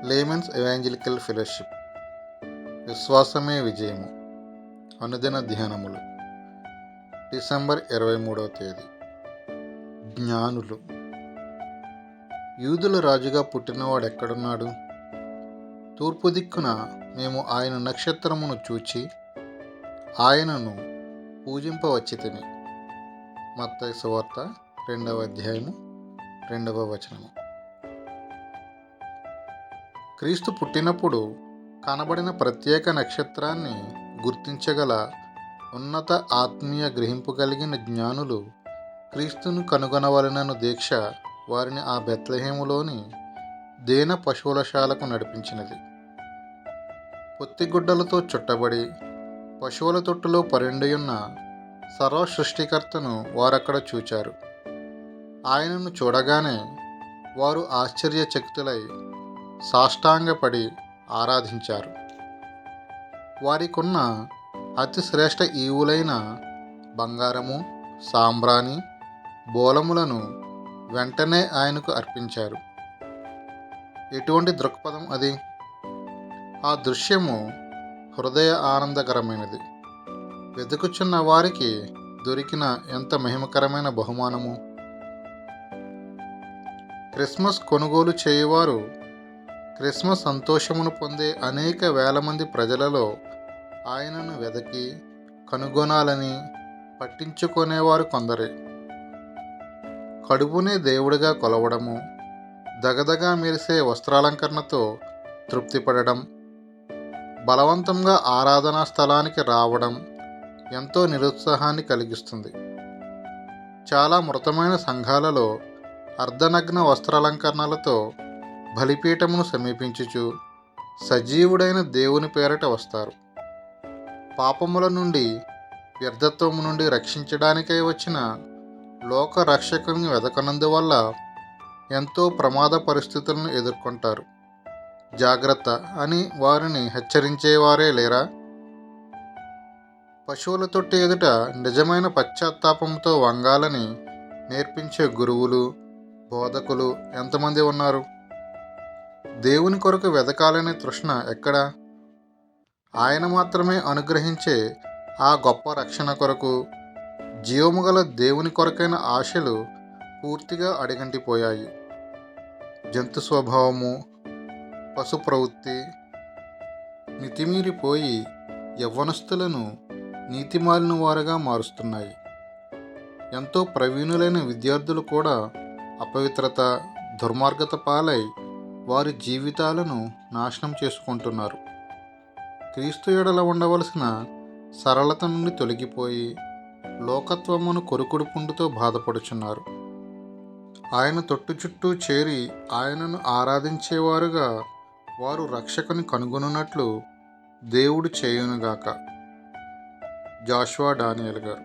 Layman's evangelical fellowship విశ్వాసమే విజయము అనుదిన ధ్యానములు December 23వ తేదీ. జ్ఞానులు. యూదుల రాజుగా పుట్టినవాడెక్కడున్నాడు? తూర్పు దిక్కున మేము ఆయన నక్షత్రమును చూచి ఆయనను పూజింపవచ్చితిమి. మత్తయి సువార్త 2వ అధ్యాయము 2వ వచనము. క్రీస్తు పుట్టినప్పుడు కనబడిన ప్రత్యేక నక్షత్రాన్ని గుర్తించగల ఉన్నత ఆత్మీయ గ్రహింపు కలిగిన జ్ఞానులు క్రీస్తును కనుగొనవలనను దీక్ష వారిని ఆ బెత్లెహేములోని దేన పశువులశాలకు నడిపించినది. పొత్తిగుడ్డలతో చుట్టబడి పశువుల తొట్టులో పరుండియున్న సర్వ సృష్టికర్తను వారక్కడ చూచారు. ఆయనను చూడగానే వారు ఆశ్చర్యచకితులై సాష్టాంగపడి ఆరాధించారు. వారికున్న అతి శ్రేష్ఠ ఈవులైన బంగారము, సాంబ్రాణి, బోలములను వెంటనే ఆయనకు అర్పించారు. ఎటువంటి దృక్పథం అది! ఆ దృశ్యము హృదయ ఆనందకరమైనది. వెతుకుచున్న వారికి దొరికిన ఎంత మహిమకరమైన బహుమానము! క్రిస్మస్ కొనుగోలు చేయువారు క్రిస్మస్ సంతోషమును పొందే అనేక వేల మంది ప్రజలలో ఆయనను వెదకి కనుగొనాలని పట్టించుకునేవారు కొందరే. కడుపునే దేవుడిగా కొలవడము, దగదగా మెరిసే వస్త్రాలంకరణతో తృప్తిపడడం, బలవంతంగా ఆరాధనా స్థలానికి రావడం ఎంతో నిరుత్సాహాన్ని కలిగిస్తుంది. చాలా మృతమైన సంఘాలలో అర్ధనగ్న వస్త్రాలంకరణలతో బలిపీఠమును సమీపించుచు సజీవుడైన దేవుని పేరట వస్తారు. పాపముల నుండి, వ్యర్థత్వము నుండి రక్షించడానికై వచ్చిన లోక రక్షకుని వెదకనందువల్ల ఎంతో ప్రమాద పరిస్థితులను ఎదుర్కొంటారు. జాగ్రత్త అని వారిని హెచ్చరించేవారే లేరా? పశువుల తొట్టి ఎదుట నిజమైన పశ్చాత్తాపంతో వంగాలని నేర్పించే గురువులు, బోధకులు ఎంతమంది ఉన్నారు? దేవుని కొరకు వెదకాలనే తృష్ణ ఎక్కడా? ఆయన మాత్రమే అనుగ్రహించే ఆ గొప్ప రక్షణ కొరకు జీవము గల దేవుని కొరకైన ఆశలు పూర్తిగా అడిగంటిపోయాయి. జంతు స్వభావము, పశు ప్రవృత్తి మితిమీరిపోయి యవ్వనస్తులను నీతిమాలిన వారుగా మారుస్తున్నాయి. ఎంతో ప్రవీణులైన విద్యార్థులు కూడా అపవిత్రత, దుర్మార్గత పాలై వారి జీవితాలను నాశనం చేసుకుంటున్నారు. క్రీస్తు ఎడల ఉండవలసిన సరళత నుండి తొలగిపోయి లోకత్వమును కొరుకుడు పుండుతో బాధపడుచున్నారు. ఆయన తొట్టు చుట్టూ చేరి ఆయనను ఆరాధించేవారుగా వారు రక్షకుని కనుగొనున్నట్లు దేవుడు చేయునుగాక. జాషువా డానియల్ గారు.